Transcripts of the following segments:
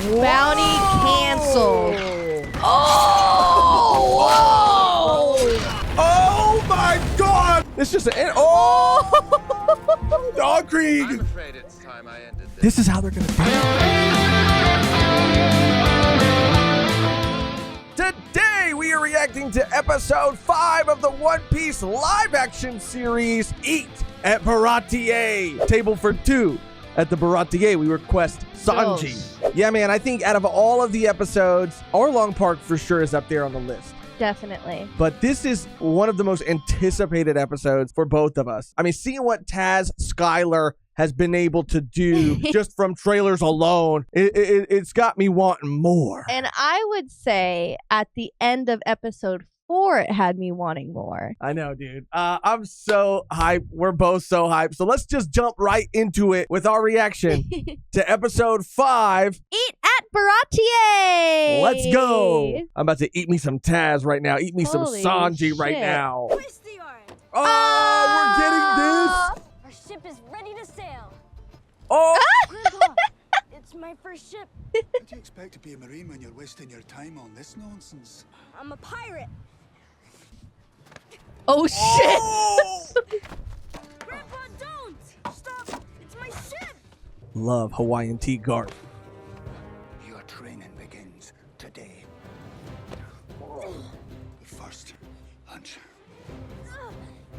Bounty canceled. Oh! Oh my God! It's just an Dog Krieg. I'm afraid it's time I ended this. This is how they're gonna do it. Today we are reacting to episode 5 of the One Piece live action series, Eat at Baratier. Table for 2 at the Baratier. We request Sanji. Yeah, man, I think out of all of the episodes, Arlong Park for sure is up there on the list. Definitely. But this is one of the most anticipated episodes for both of us. I mean, seeing what Taz Skylar has been able to do just from trailers alone, it's got me wanting more. And I would say at the end of episode 4, it had me wanting more. I know, dude. I'm so hyped. We're both so hyped. So let's just jump right into it with our reaction to episode 5. Eat at Baratier. Let's go. I'm about to eat me some Taz right now. Eat me Holy some Sanji right shit. now. Twist the yard. Oh, we're getting this. Our ship is ready to sail. Oh. Grandpa, it's my first ship. How do you expect to be a Marine when you're wasting your time on this nonsense? I'm a pirate. Oh, shit. Oh. Grandpa, don't! Stop! It's my ship! Love Hawaiian tea garb. Your training begins today. But first, lunch.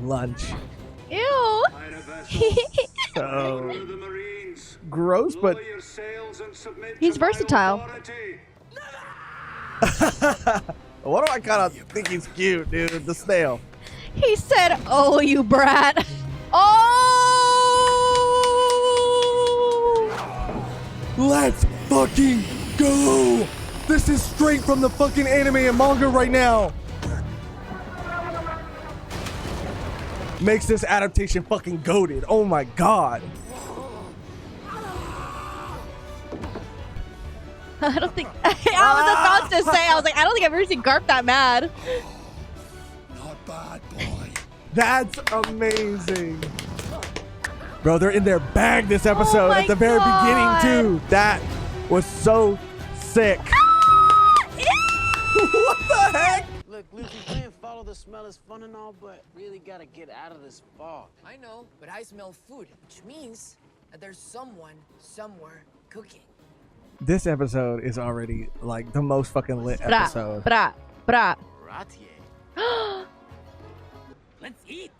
Lunch. Ew. So gross, but He's versatile. what do I kind of think he's cute, dude? The snail. He said, "Oh, you brat." Oh! Let's fucking go! This is straight from the fucking anime and manga right now. Makes this adaptation fucking goated. Oh my God. I don't think I was about to say. I was like, I don't think I've ever seen Garp that mad. Not bad, boy. That's amazing. Bro, they're in their bag this episode my at the very God. beginning too. That was so sick. What the heck? Look, Luffy, playing follow the smell is fun and all, but really gotta get out of this fog. I know, but I smell food, which means that there's someone somewhere cooking. This episode is already like the most fucking lit Bra, episode. bra, bra. Ratier. Let's eat.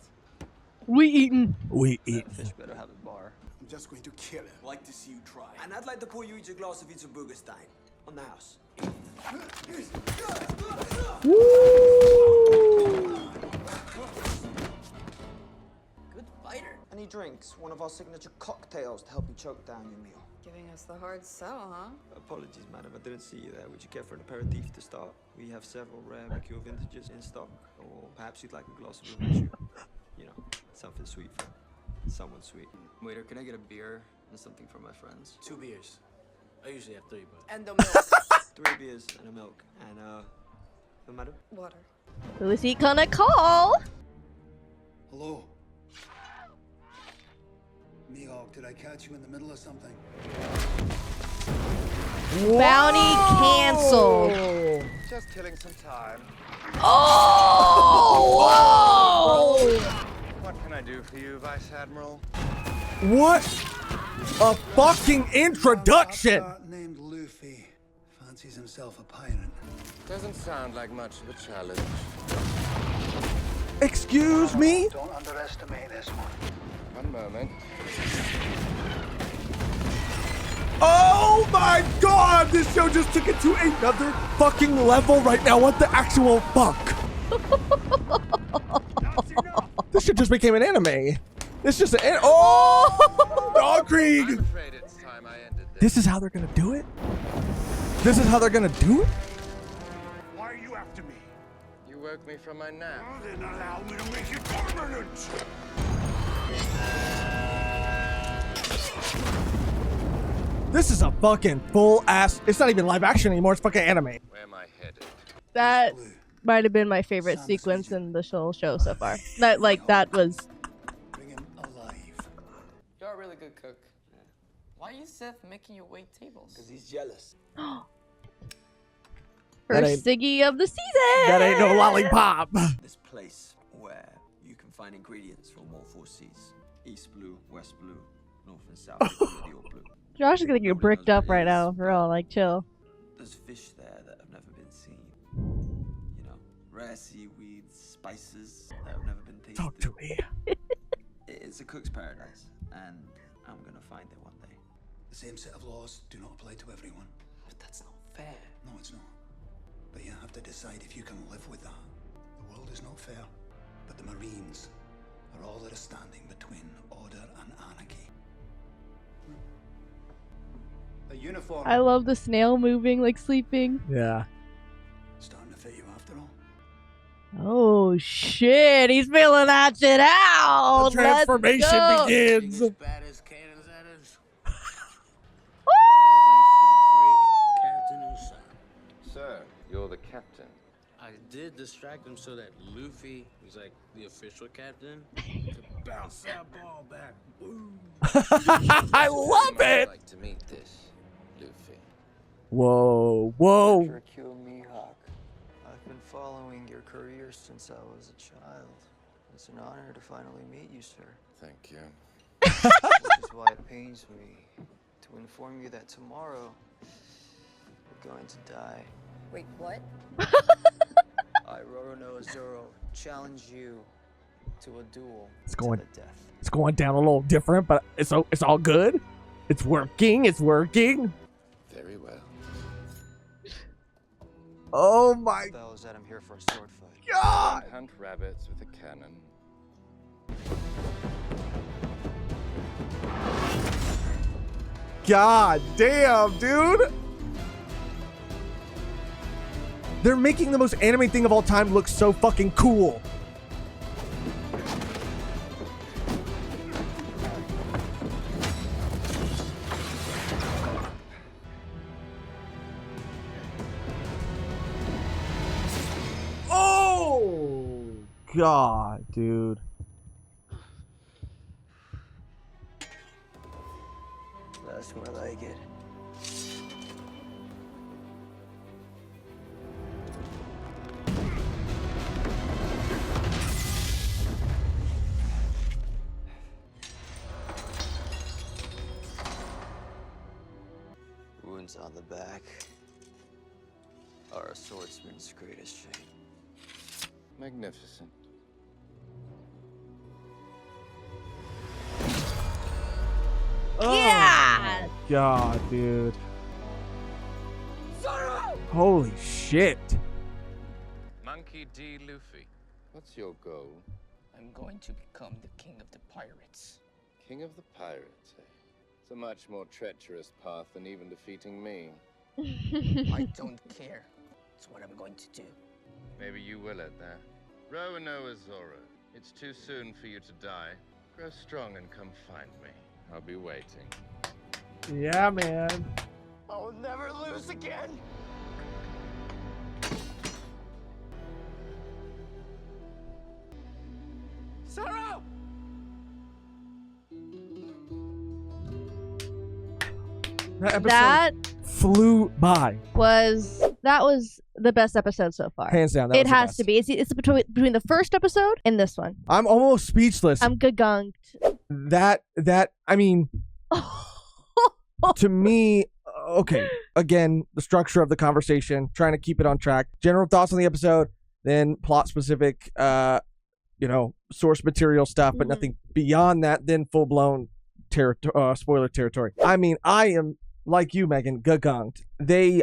We eating. We eat. Fish better have a bar. I'm just going to kill him. Like to see you try. And I'd like to pour you each a glass of Burgerstein on the house. Good fighter. Any drinks? One of our signature cocktails to help you choke down your meal. Giving us the hard sell, huh? Apologies, madam. I didn't see you there. Would you care for an aperitif to start? We have several rare liqueur vintages in stock. Or perhaps you'd like a glass of Louis. You know, something sweet for someone sweet. Waiter, can I get a beer and something for my friends? 2 beers. I usually have 3, but... And the milk. 3 beers and a milk. And, no matter? Water. Who is he gonna call? Hello? Mehgan, did I catch you in the middle of something? Bounty canceled. Just killing some time. Oh! What can I do for you, Vice Admiral? What a fucking introduction. Named Luffy fancies himself a pirate. Doesn't sound like much of a challenge. Excuse me? Don't underestimate this one. One moment. Oh my God! This show just took it to another fucking level right now. What the actual fuck? This shit just became an anime. This just an Dog Krieg. I'm afraid it's time I ended this. This is how they're gonna do it? This is how they're gonna do it? Why are you after me? You woke me from my nap. Then allow me to make you permanent. This is a fucking full ass. It's not even live action anymore. It's fucking anime. Where am I headed? That might have been my favorite sequence in the whole show so far. That was. Bring him alive. You're a really good cook. Why is Seth making you wait tables? Because he's jealous. First Siggy of the season. That ain't no lollipop. This place where you can find ingredients from all four seas. East blue, west blue, north and south, all blue. Josh is gonna get bricked up right now, for real. Like, chill. There's fish there that have never been seen. You know, rare seaweeds, spices that have never been tasted. Talk to me. It's a cook's paradise, and I'm gonna find it one day. The same set of laws do not apply to everyone. But that's not fair. No, it's not. But you have to decide if you can live with that. The world is not fair, but the Marines are all that are standing between order and anarchy. A uniform I love the snail moving, like sleeping. Yeah. starting to fit you after all. Oh shit, he's feeling that shit out. The transformation Let's go. begins. As bad as cannons at us. All thanks to the great Captain Usopp. Sir, you're the captain. I did distract him so that Luffy, who's like the official captain, could bounce that ball back. Boom. I love I'd it. like to meet this, Luffy. Whoa, whoa. Hercule Mihawk. I've been following your career since I was a child. It's an honor to finally meet you, sir. Thank you. Which is why it pains me to inform you that tomorrow you're going to die. Wait, what? I, Roronoa Zoro, challenge you to a duel It's to going- the death. It's going down a little different, but it's all good. It's working. It's working. Very well. Oh my Bell is that I'm here for a sword fight. god. Hunt rabbits with a cannon. God damn, dude. They're making the most anime thing of all time look so fucking cool. Oh god, dude. That's more like it. Wounds on the back are a swordsman's greatest shame. Magnificent. Yeah. God, dude. Holy shit. Monkey D. Luffy. What's your goal? I'm going to become the king of the pirates. King of the pirates, eh? It's a much more treacherous path than even defeating me. I don't care. It's what I'm going to do. Maybe you will at that. Roronoa Zoro, it's too soon for you to die. Grow strong and come find me. I'll be waiting. Yeah, man. I'll never lose again. Zoro! That episode That flew by. was the best episode so far. Hands down. That It was the has best. to be. It's between the first episode and this one. I'm almost speechless. I'm gagunked. I mean, to me, okay, again, the structure of the conversation, trying to keep it on track. General thoughts on the episode, then plot specific, source material stuff, but nothing beyond that, then full blown spoiler territory. I mean, I am, like you, Megan, gagunked.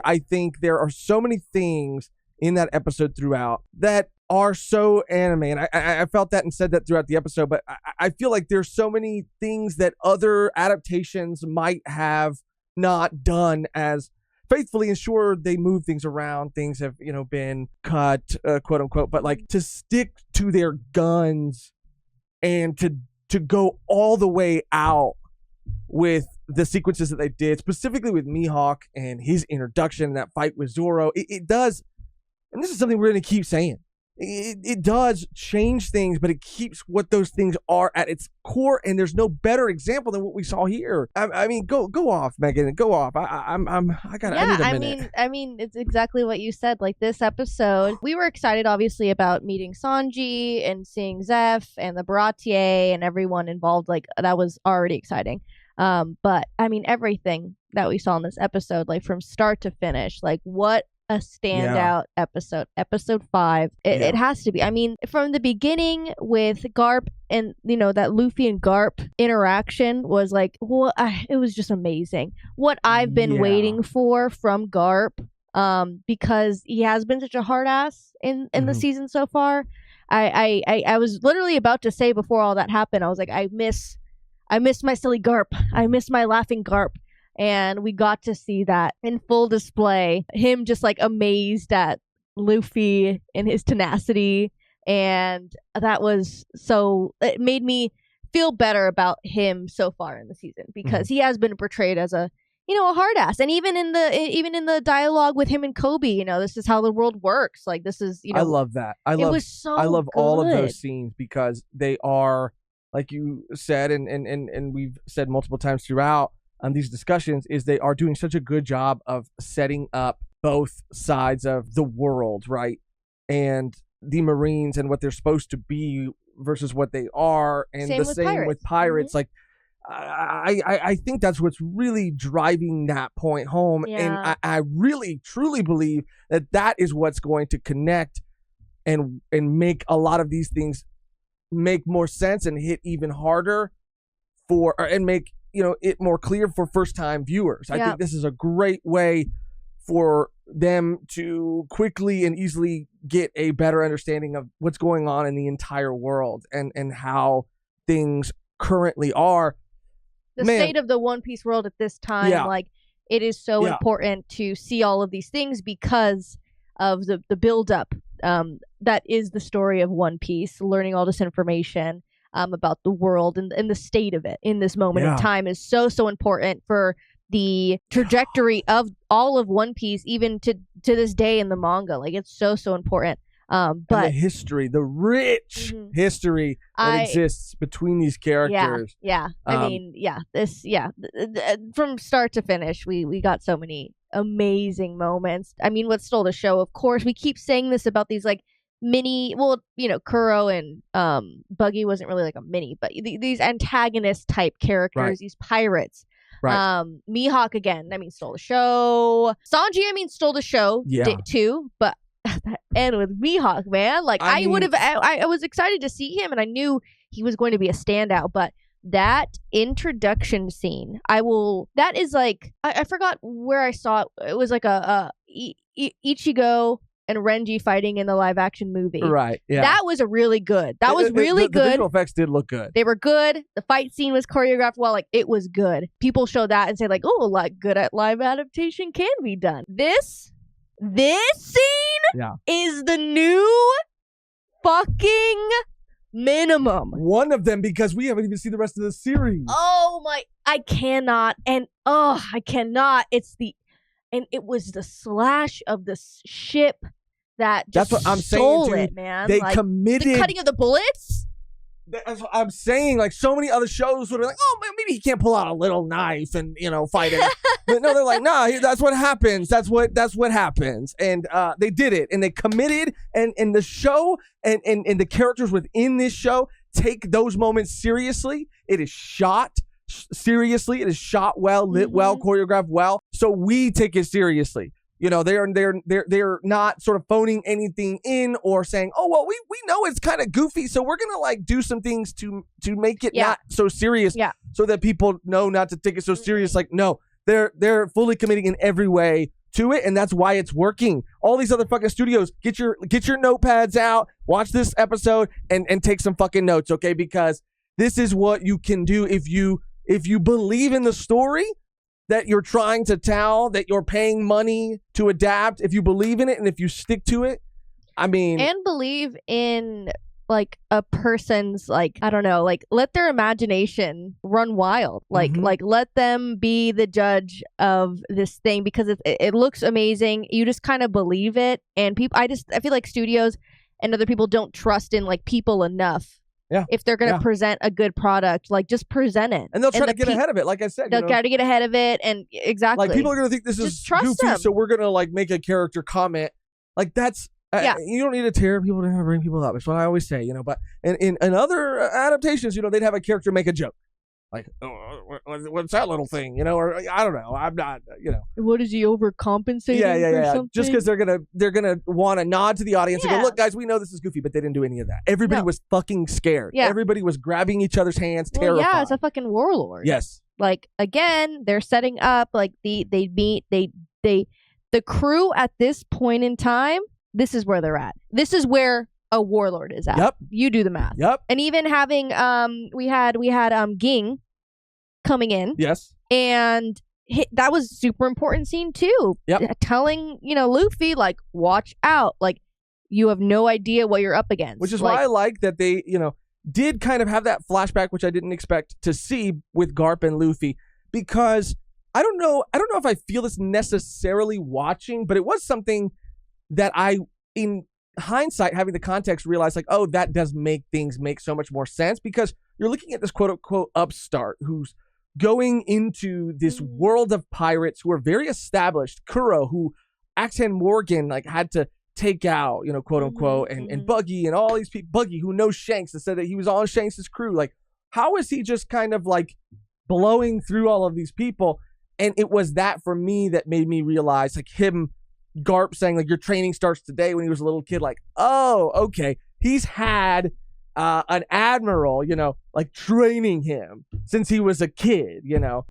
I think there are so many things in that episode throughout that are so anime, and I felt that and said that throughout the episode, but I feel like there's so many things that other adaptations might have not done as faithfully, and sure, they move things around, things have been cut, quote unquote, but like to stick to their guns and to go all the way out with the sequences that they did, specifically with Mihawk and his introduction, that fight with Zoro. It does, and this is something we're going to keep saying. it does change things, but it keeps what those things are at its core. And there's no better example than what we saw here. I mean, go off, Mehgan, go off. I need a minute. I mean, it's exactly what you said. Like this episode, we were excited, obviously, about meeting Sanji and seeing Zeph and the Baratier and everyone involved. Like that was already exciting. But I mean, everything that we saw in this episode, like from start to finish, like what a standout episode 5. It has to be. I mean, from the beginning with Garp and that Luffy and Garp interaction was like, it was just amazing. What I've been waiting for from Garp, because he has been such a hard ass in the season so far. I was literally about to say before all that happened, I was like, I miss my silly Garp. I miss my laughing Garp. And we got to see that in full display. Him just like amazed at Luffy and his tenacity. And that was it made me feel better about him so far in the season, because he has been portrayed as a hard ass. And even in the dialogue with him and Kobe, this is how the world works. Like this is, I love that. I love all of those scenes, because they are, like you said, and we've said multiple times throughout these discussions, is they are doing such a good job of setting up both sides of the world, right? And the Marines and what they're supposed to be versus what they are, and same with pirates. Like I think that's what's really driving that point home. And I really truly believe that is what's going to connect and make a lot of these things make more sense and hit even harder and make it more clear for first-time viewers. I think this is a great way for them to quickly and easily get a better understanding of what's going on in the entire world and how things currently are. The state of the One Piece world at this time, like it is so important to see all of these things because of the build-up that is the story of One Piece. Learning all this information about the world and the state of it in this moment in time is so important for the trajectory of all of One Piece, even to this day in the manga. Like it's so important. But and the history, the rich history that exists between these characters. From start to finish, we got so many amazing moments. I mean, what stole the show, of course, we keep saying this about these like Kuro and Buggy wasn't really like a mini, but these antagonist type characters, these pirates. Mihawk again, stole the show. Sanji, stole the show too, but that end with Mihawk, man, like I was excited to see him, and I knew he was going to be a standout, but that introduction scene, that is like, I forgot where I saw it. It was like a Ichigo and Renji fighting in the live action movie. Right. Yeah. That was really good. That was really good. The visual effects did look good. They were good. The fight scene was choreographed well. Like it was good. People show that and say like, oh, like good at live adaptation can be done. This scene is the new fucking minimum. One of them, because we haven't even seen the rest of the series. Oh my, I cannot. And I cannot. And it was the slash of the ship that just That's what I'm stole saying, it, dude. man. They like, committed. The cutting of the bullets? That's what I'm saying. Like so many other shows would be like, oh, maybe he can't pull out a little knife and fight it. But no, they're like, nah, that's what happens. That's what happens. And they did it, and they committed. And the show and the characters within this show take those moments seriously. It is shot seriously. It is shot well, lit well, choreographed well. So we take it seriously. They're not sort of phoning anything in or saying, oh well, we know it's kind of goofy, so we're gonna like do some things to make it not so serious, so that people know not to take it so serious. Like no, they're fully committing in every way to it, and that's why it's working. All these other fucking studios, get your notepads out, watch this episode, and take some fucking notes, okay? Because this is what you can do if you believe in the story that you're trying to tell, that you're paying money to adapt. If you believe in it and if you stick to it, and believe in like a person's, like, I don't know, like let their imagination run wild, like let them be the judge of this thing, because it looks amazing. You just kind of believe it, and people, I feel like studios and other people don't trust in like people enough. Yeah. If they're going to present a good product, like just present it. And they'll try to get ahead of it. Like I said, they'll try to get ahead of it. And exactly. Like people are going to think this is goofy. So we're going to like make a character comment. Like that's, you don't need to tear people down and bring people up. It's what I always say, you know, but in other adaptations, you know, they'd have a character make a joke. Like, oh, what's that little thing, you know? Or I don't know. I'm not, you know. What is he overcompensating? Yeah. Something? Just because they're gonna want to nod to the audience and go, look, guys, we know this is goofy, but they didn't do any of that. Everybody was fucking scared. Yeah. Everybody was grabbing each other's hands, terrified. Yeah, it's a fucking warlord. Yes. Like again, they're setting up like the crew at this point in time. This is where they're at. This is where a warlord is at. Yep. You do the math. Yep. And even having we had Ging coming in. Yes. And that was a super important scene too. Yep. Telling, you know, Luffy, like, watch out. Like, you have no idea what you're up against. Which is why I like that they, you know, did kind of have that flashback, which I didn't expect to see with Garp and Luffy, because I don't know if I feel this necessarily watching, but it was something that I, in hindsight, having the context, realized like, oh, that does make things make so much more sense, because you're looking at this quote unquote upstart who's going into this world of pirates who are very established. Kuro, who Axe Hand Morgan like had to take out, you know, quote unquote, and Buggy and all these people. Buggy, who knows Shanks, and said that he was on Shanks' crew. Like, how is he just kind of like blowing through all of these people? And it was that for me that made me realize, like, him, Garp saying like your training starts today when he was a little kid. Like, oh, okay, he's had an admiral, you know, like training him since he was a kid, you know.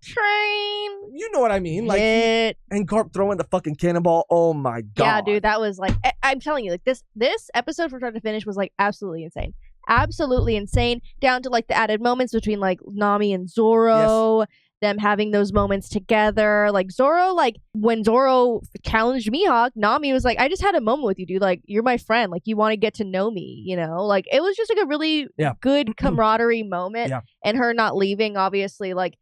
You know what I mean? Like, and Garp throwing the fucking cannonball. Oh my god. Yeah, dude, that was like, I'm telling you, like this episode from start to finish was like absolutely insane. Absolutely insane, down to like the added moments between like Nami and Zoro. Yes. Them having those moments together. Like Zoro, like when Zoro challenged Mihawk, Nami was like, I just had a moment with you, dude. Like, you're my friend. Like, you want to get to know me, you know? Like, it was just like a really good camaraderie moment. Yeah. And her not leaving, obviously, like,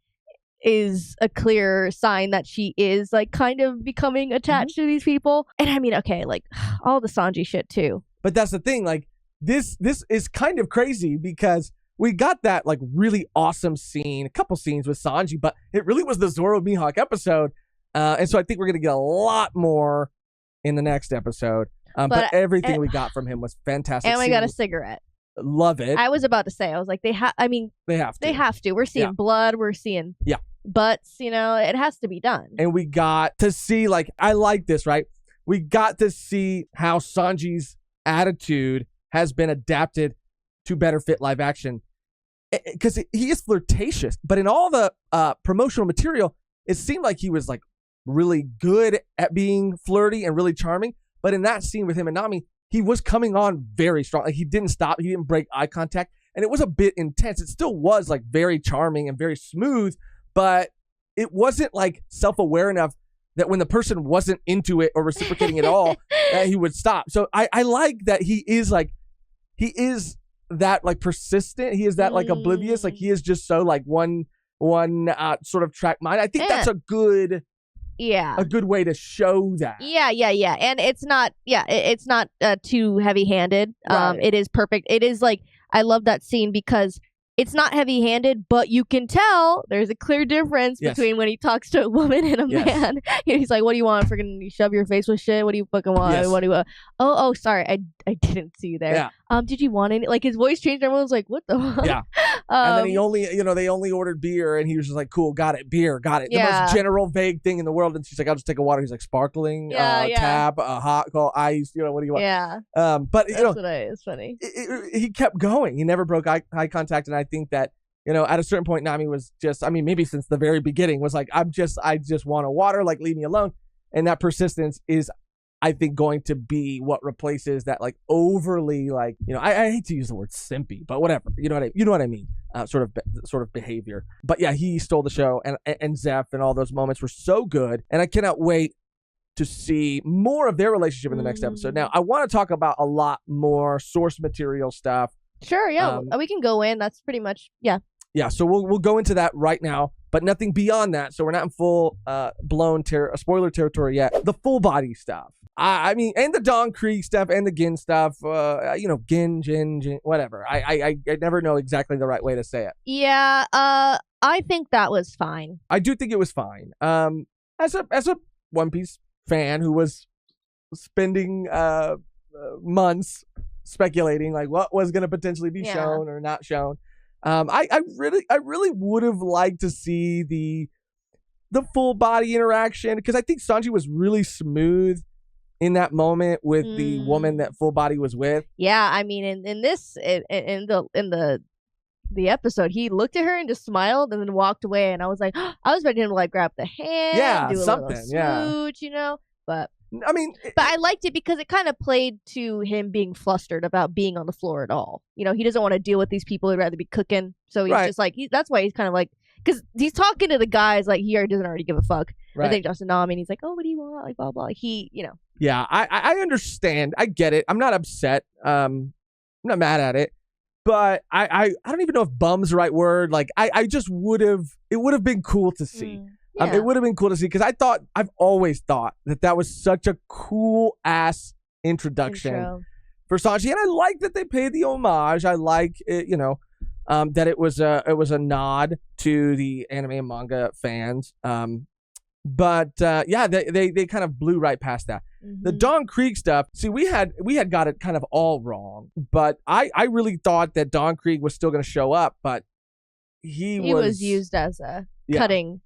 is a clear sign that she is like kind of becoming attached to these people. And I mean, okay, like all the Sanji shit too. But that's the thing, like this is kind of crazy because we got that like really awesome scene, a couple scenes with Sanji, but it really was the Zoro Mihawk episode. And so I think we're going to get a lot more in the next episode. But everything we got from him was fantastic. And we got a cigarette. Love it. I was about to say, I was like, they have to. We're seeing blood. We're seeing butts, you know, it has to be done. And we got to see, like, I like this, right? We got to see how Sanji's attitude has been adapted to better fit live action, because he is flirtatious, but in all the promotional material, it seemed like he was like really good at being flirty and really charming. But in that scene with him and Nami, he was coming on very strong. Like, he didn't stop. He didn't break eye contact. And it was a bit intense. It still was like very charming and very smooth, but it wasn't like self-aware enough that when the person wasn't into it or reciprocating at all, that he would stop. So I like that he is that like persistent. He is that like oblivious. Like, he is just so like one sort of track mind. I think that's a good way to show that. Yeah. And it's not too heavy-handed. Right. It is perfect. It is like, I love that scene because it's not heavy-handed, but you can tell there's a clear difference between when he talks to a woman and a man. He's like, what do you want? Freaking shove your face with shit? What do you fucking want? Yes. What do you Oh, sorry. I didn't see you there. Yeah. Did you want any? Like, his voice changed. Everyone was like, what the fuck? Yeah. And then they only ordered beer, and he was just like, cool, got it, beer, got it. The most general, vague thing in the world. And she's like, I'll just take a water. He's like, sparkling, tab, hot, call, ice, you know, what do you want? Yeah. But, you know, it's funny. He kept going. He never broke eye contact. And I think that, you know, at a certain point, Nami was just, I mean, maybe since the very beginning, was like, I just want a water, like, leave me alone. And that persistence is, I think, going to be what replaces that like overly, like, you know, I hate to use the word simpy, but whatever, you know what I mean, sort of behavior. But yeah, he stole the show, and Zeph and all those moments were so good, and I cannot wait to see more of their relationship in the next episode. Now, I want to talk about a lot more source material stuff. Sure, yeah, we can go in. That's pretty much Yeah, so we'll go into that right now, but nothing beyond that. So we're not in full blown spoiler territory yet. The full body stuff. I mean, and the Dawn Creek stuff and the Gin stuff, Gin, whatever. I never know exactly the right way to say it. Yeah, I think that was fine. I do think it was fine. As a One Piece fan who was spending months speculating like what was going to potentially be shown or not shown, I really would have liked to see the full body interaction, because I think Sanji was really smooth in that moment with the woman that Full Body was with. Yeah, I mean, in the episode, he looked at her and just smiled and then walked away, and I was like, I was expecting him to like grab the hand, do a little smooch, but I mean, but I liked it because it kind of played to him being flustered about being on the floor at all. He doesn't want to deal with these people. He'd rather be cooking, so he's just like, that's why he's kind of like, because he's talking to the guys like he doesn't already give a fuck. Right. I think Justin Nami, and he's like, oh, what do you want? Like, blah, blah. Like, Yeah, I understand. I get it. I'm not upset. I'm not mad at it. But I don't even know if bum's the right word. Like, I just it would have been cool to see. Yeah. It would have been cool to see, because I've always thought that was such a cool ass introduction for Sanji. And I like that they paid the homage. I like it, that it was a nod to the anime and manga fans. But they kind of blew right past that. The Dawn Creek stuff, see, we had got it kind of all wrong, but I really thought that Dawn Creek was still going to show up, but he was used as a cutting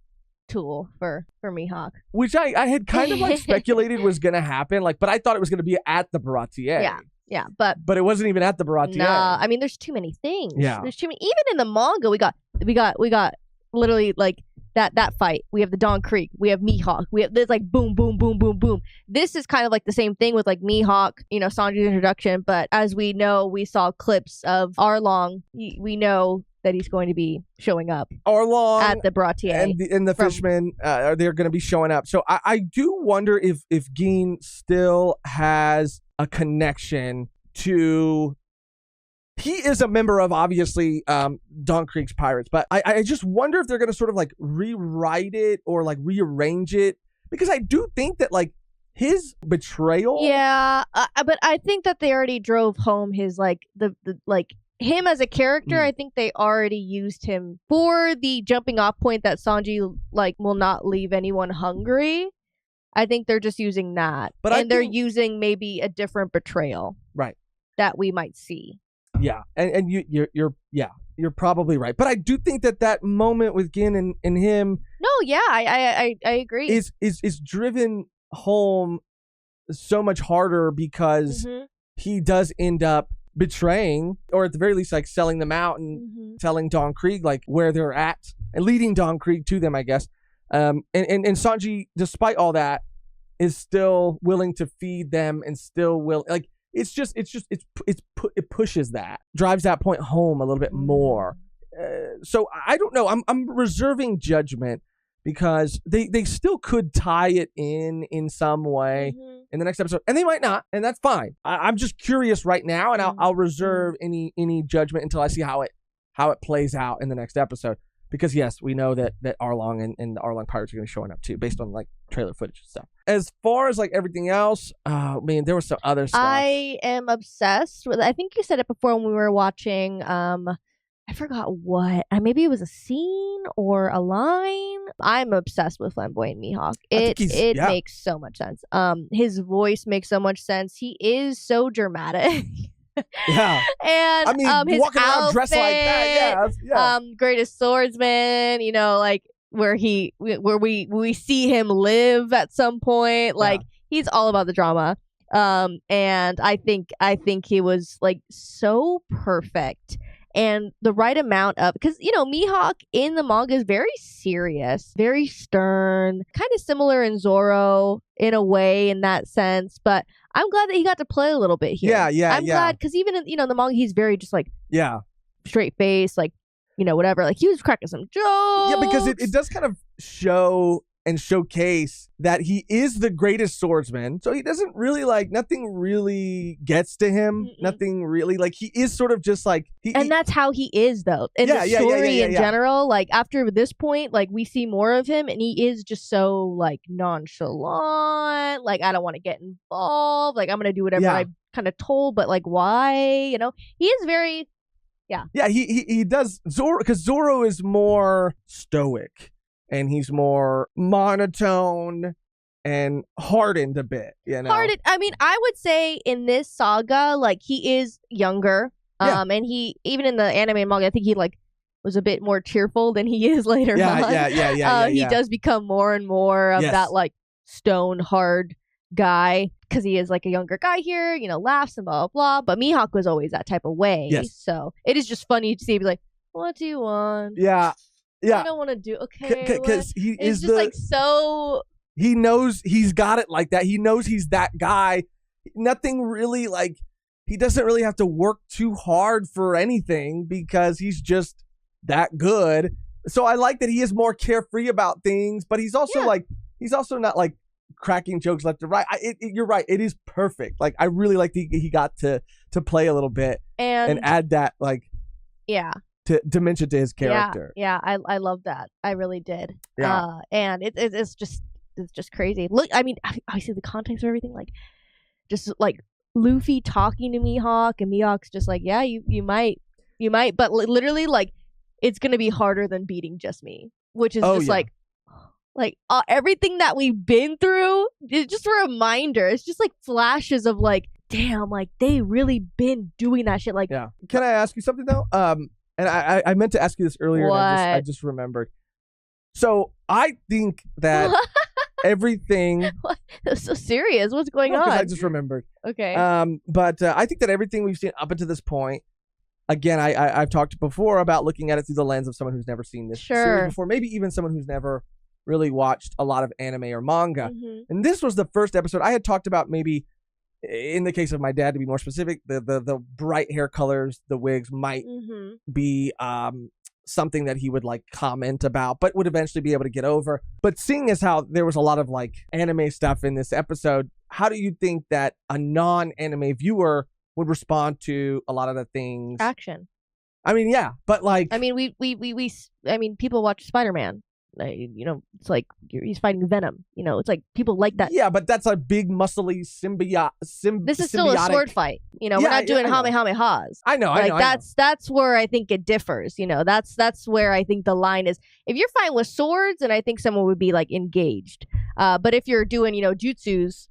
tool for Mihawk, which I had kind of like speculated was going to happen, like, but I thought it was going to be at the Baratier. Yeah, but it wasn't even at the Baratier. Nah, I mean, there's too many things. Yeah, there's too many. Even in the manga, we got literally like that fight. We have the Dawn Creek. We have Mihawk. There's like boom, boom, boom, boom, boom. This is kind of like the same thing with like Mihawk, Sanji's introduction. But as we know, we saw clips of Arlong. We know that he's going to be showing up. Arlong at the Baratier and the fishmen, they're going to be showing up. So I do wonder if Gin still has a connection to. He is a member of, obviously, Dawn Creek's pirates, but I just wonder if they're going to sort of like rewrite it or like rearrange it, because I do think that like his betrayal. Yeah, but I think that they already drove home his like the like him as a character. I think they already used him for the jumping off point that Sanji like will not leave anyone hungry. I think they're just using that, they're using maybe a different betrayal, right, that we might see. Yeah, and you're probably right, but I do think that moment with Gin and him. No, yeah, I agree. Is driven home so much harder because he does end up betraying, or at the very least, like selling them out and telling Dawn Creek like where they're at and leading Dawn Creek to them, I guess. And Sanji, despite all that, is still willing to feed them and still will like. It pushes that, drives that point home a little bit more. So I don't know. I'm reserving judgment, because they still could tie it in some way in the next episode, and they might not, and that's fine. I'm just curious right now, and I'll reserve any judgment until I see how it plays out in the next episode. Because yes, we know that Arlong and the Arlong pirates are going to be showing up too, based on like trailer footage and stuff. As far as like everything else, man, there was some other stuff. I am obsessed with. I think you said it before when we were watching. I forgot what. Maybe it was a scene or a line. I'm obsessed with Flamboyant Mihawk. It makes so much sense. His voice makes so much sense. He is so dramatic. Yeah, and I mean, his walking around outfit, dressed like that, yeah. Greatest swordsman, like where we see him live at some point. Like he's all about the drama. And I think he was like so perfect. And the right amount of, because Mihawk in the manga is very serious, very stern, kind of similar in Zoro in a way in that sense, but I'm glad that he got to play a little bit here. I'm glad, because even in the manga he's very just like straight face, like whatever, like he was cracking some jokes. Yeah, because it does kind of show and showcase that he is the greatest swordsman. So he doesn't really nothing really gets to him. Nothing really, he is sort of just and that's how he is though. In the story in general, after this point, we see more of him and he is just so nonchalant. I don't want to get involved. I'm going to do whatever I'm kind of told, but why? He is very, Yeah, he does. Zoro, because Zoro is more stoic and he's more monotone and hardened a bit, Hardened. I mean, I would say in this saga, he is younger. And he, even in the anime and manga, I think he was a bit more cheerful than he is later on. Yeah. He does become more and more of that stone hard guy because he is a younger guy here, laughs and blah blah blah. But Mihawk was always that type of way. Yes. So it is just funny to see him be what do you want? Yeah. I don't want to do because he it's is just so. He knows he's got it like that. He knows he's that guy. Nothing really he doesn't really have to work too hard for anything because he's just that good. So I like that he is more carefree about things, but he's also he's also not cracking jokes left and right. You're right. It is perfect. I really like he got to play a little bit and add that to dimension to his character. Yeah, I love that. I really did. Yeah. And it's just crazy. Look, I mean, obviously the context of everything, just Luffy talking to Mihawk and Mihawk's just yeah, you might, but literally it's gonna be harder than beating just me, which is everything that we've been through is just a reminder. It's just flashes of damn, they really been doing that shit. Yeah. Can I ask you something though? And I meant to ask you this earlier. What? And I just remembered. So I think that everything. What? That's so serious. What's going on? I just remembered. Okay. But I think that everything we've seen up until this point. Again, I've talked before about looking at it through the lens of someone who's never seen this series before, maybe even someone who's never really watched a lot of anime or manga. And this was the first episode I had talked about. Maybe in the case of my dad, to be more specific, the bright hair colors, the wigs might be something that he would comment about, but would eventually be able to get over. But seeing as how there was a lot of anime stuff in this episode, how do you think that a non-anime viewer would respond to a lot of the things? Action. I mean, yeah, but I mean, we people watch Spider-Man. It's he's fighting Venom. It's people like that. Yeah, but that's a big muscly symbiote. This is still a sword fight. We're not doing Kamehamehas. I know. That's where I think it differs. That's where I think the line is. If you're fighting with swords, and I think someone would be engaged. But if you're doing jutsus,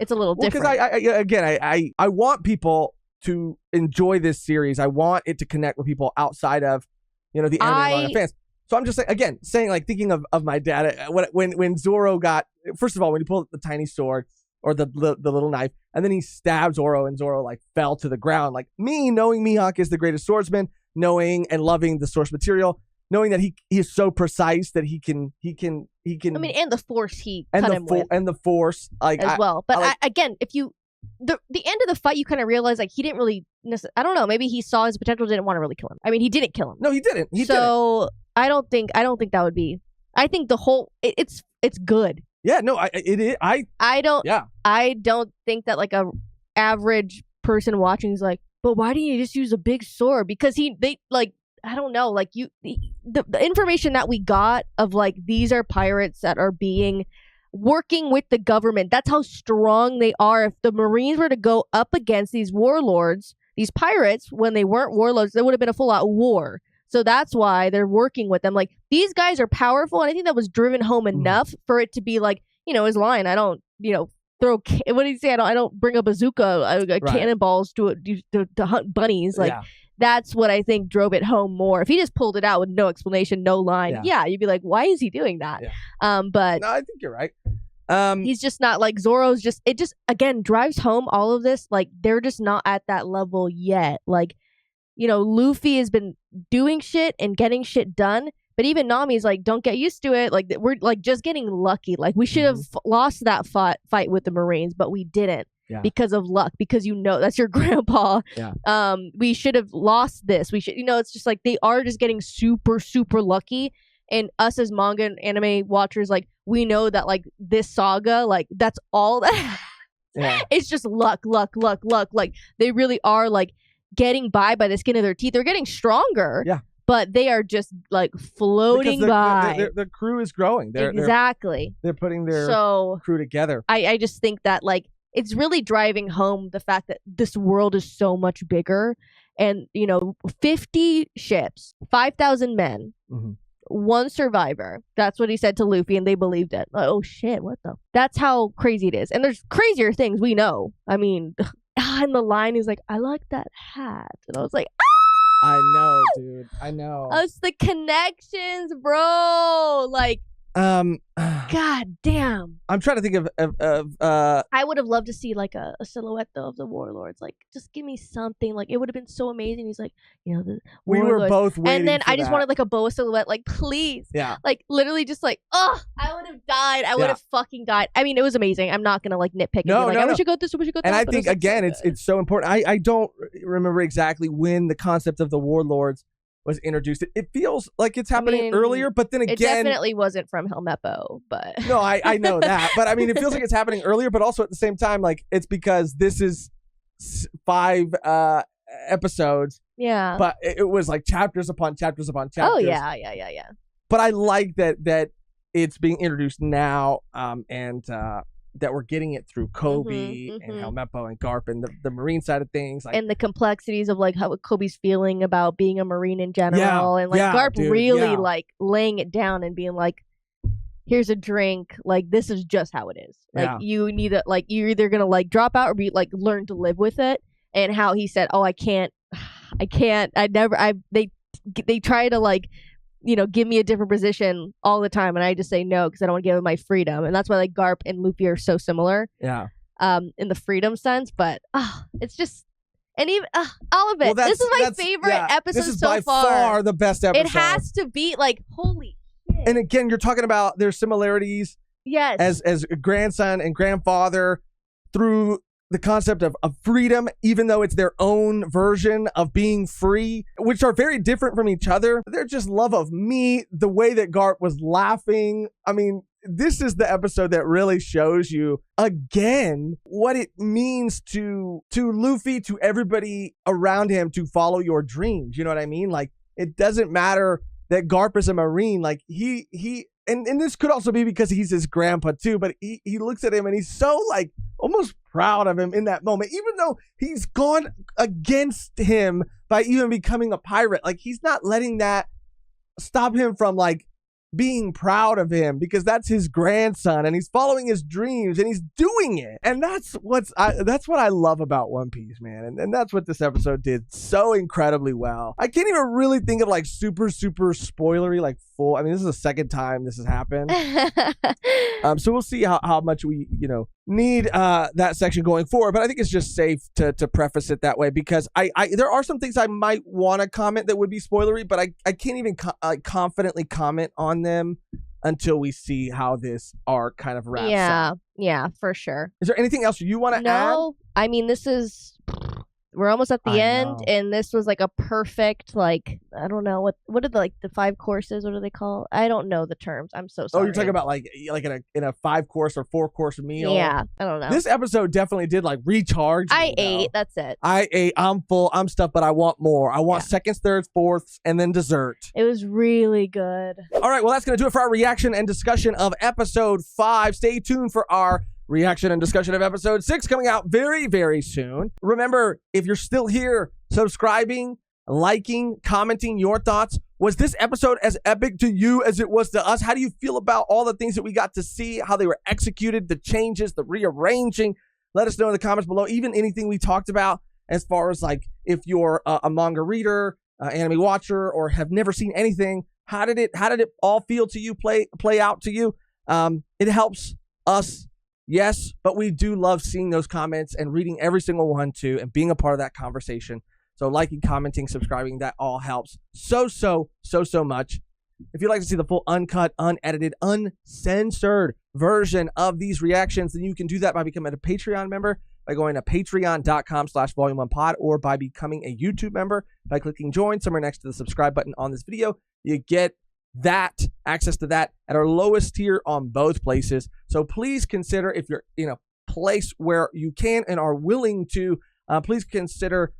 it's a little different. Because I want people to enjoy this series. I want it to connect with people outside of the anime and manga fans. So I'm just saying thinking of my dad when Zoro got, first of all, when he pulled the tiny sword or the little knife and then he stabbed Zoro and Zoro fell to the ground. Me knowing Mihawk is the greatest swordsman, knowing and loving the source material, knowing that he is so precise that he can. I mean, and the force he cut him with, and the force as well. But again, if you the end of the fight, you kind of realize he didn't really. I don't know. Maybe he saw his potential, didn't want to really kill him. I mean, he didn't kill him. No, he didn't. So I don't think that would be. I think the whole it's good. Yeah. No. It is. I don't. Yeah. I don't think that a average person watching is but why didn't you just use a big sword? Because I don't know, the information that we got of these are pirates that are working with the government. That's how strong they are. If the Marines were to go up against these warlords, these pirates, when they weren't warlords, there would have been a full out war. So that's why they're working with them. These guys are powerful, and I think that was driven home enough for it to be his line. I don't, throw. What did he say? I don't bring a bazooka, cannonballs to hunt bunnies. That's what I think drove it home more. If he just pulled it out with no explanation, no line, you'd be why is he doing that? Yeah. But no, I think you're right. He's just not Zoro's. It just again drives home all of this. They're just not at that level yet. Luffy has been doing shit and getting shit done, but even Nami's don't get used to it. We're just getting lucky. We should have lost that fight with the Marines, but we didn't. Yeah. Because of luck, because that's your grandpa. Yeah. We should have lost this. We should, it's just they are just getting super, super lucky. And us as manga and anime watchers, we know that like this saga, like that's all that it's just luck. Like they really are like getting by the skin of their teeth. They're getting stronger. Yeah. But they are just like floating by. The crew is growing. Exactly. They're putting their crew together. I just think that like it's really driving home the fact that this world is so much bigger, and 50 ships, 5,000 men, one survivor. That's what he said to Luffy, and they believed it. Like, oh shit, what the? That's how crazy it is. And there's crazier things we know. I mean, and the line is like, I like that hat, and I was like, I know, dude. I know. It's the connections, bro. Like, god damn. I'm trying to think of I would have loved to see like a silhouette though of the warlords. Like, just give me something. Like, it would have been so amazing. He's like, the we were both waiting and then for I just wanted like a boa silhouette. Like, please. Yeah. Like, literally, just like, I would have died. I would have fucking died. I mean, it was amazing. I'm not gonna like nitpick and be like, I wish I got this. I wish I got that. And I think again, it's so important. I don't remember exactly when the concept of the warlords was introduced. It feels like it's happening earlier, but then again, it definitely wasn't from Helmeppo. But no, I know that, but I mean, it feels like it's happening earlier, but also at the same time, like it's because this is 5 episodes. Yeah, but it was like chapters upon chapters upon chapters. Oh yeah. But I like that it's being introduced now, and that we're getting it through Kobe and Helmeppo and Garp and the Marine side of things, like, and the complexities of like how Kobe's feeling about being a Marine in general, and like Garp really like laying it down and being like, here's a drink, like this is just how it is. Like you need to, like, you're either gonna like drop out or be like learn to live with it. And how he said, they try to like give me a different position all the time, and I just say no because I don't want to give them my freedom. And that's why like Garp and Luffy are so similar. Yeah. In the freedom sense, but it's just, and even all of it. This is my favorite episode so far. This is by far the best episode. It has to be, like, holy shit. And again, you're talking about their similarities. Yes. As grandson and grandfather through the concept of freedom, even though it's their own version of being free, which are very different from each other. They're just love of meat, the way that Garp was laughing. I mean, this is the episode that really shows you again what it means to Luffy, to everybody around him, to follow your dreams. You know what I mean? Like, it doesn't matter that Garp is a Marine. Like, and this could also be because he's his grandpa too, but he looks at him and he's so like almost proud of him in that moment, even though he's gone against him by even becoming a pirate. Like, he's not letting that stop him from like being proud of him, because that's his grandson and he's following his dreams and he's doing it. And that's what I love about One Piece, man. And that's what this episode did so incredibly well. I can't even really think of like super spoilery, like full. I mean, this is the second time this has happened. So we'll see how much we, need that section going forward. But I think it's just safe to preface it that way, because I there are some things I might want to comment that would be spoilery, but I can't even confidently comment on them until we see how this arc kind of wraps up. Yeah, for sure. Is there anything else you want to add? No, I mean, we're almost at the end, and this was like a perfect, like, I don't know what are the 5 courses? What do they call? I don't know the terms. I'm so sorry. Oh, you're talking about like in a 5-course or 4-course meal? Yeah, I don't know. This episode definitely did like recharge. I ate. That's it. I ate. I'm full. I'm stuffed, but I want more. I want seconds, thirds, fourths, and then dessert. It was really good. All right, well, that's gonna do it for our reaction and discussion of episode 5. Stay tuned for our reaction and discussion of episode 6 coming out very, very soon. Remember, if you're still here, subscribing, liking, commenting your thoughts. Was this episode as epic to you as it was to us? How do you feel about all the things that we got to see, how they were executed, the changes, the rearranging? Let us know in the comments below. Even anything we talked about as far as like if you're a manga reader, anime watcher, or have never seen anything, how did it all feel to you, play out to you? It helps us. Yes, but we do love seeing those comments and reading every single one too, and being a part of that conversation. So liking, commenting, subscribing, that all helps so much. If you'd like to see the full uncut, unedited, uncensored version of these reactions, then you can do that by becoming a Patreon member by going to patreon.com/volume1pod, or by becoming a YouTube member by clicking join somewhere next to the subscribe button on this video. You get access to that at our lowest tier on both places. So please consider, if you're in a place where you can and are willing to, please consider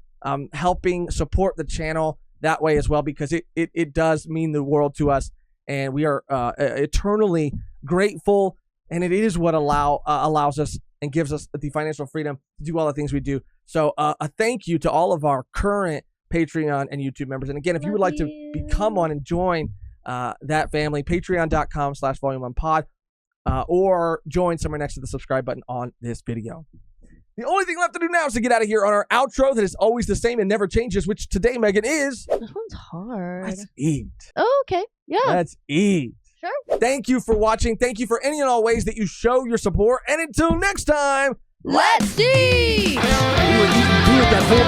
helping support the channel that way as well, because it does mean the world to us, and we are eternally grateful, and it is what allows us and gives us the financial freedom to do all the things we do. So a thank you to all of our current Patreon and YouTube members. And again, if you would like to become one and join that family, patreon.com/volume1pod, or join somewhere next to the subscribe button on this video. The only thing left to do now is to get out of here on our outro that is always the same and never changes, which today, Megan, is... This one's hard. Let's eat. Oh, okay. Yeah. Let's eat. Sure. Thank you for watching. Thank you for any and all ways that you show your support. And until next time, let's see. We were eating good that whole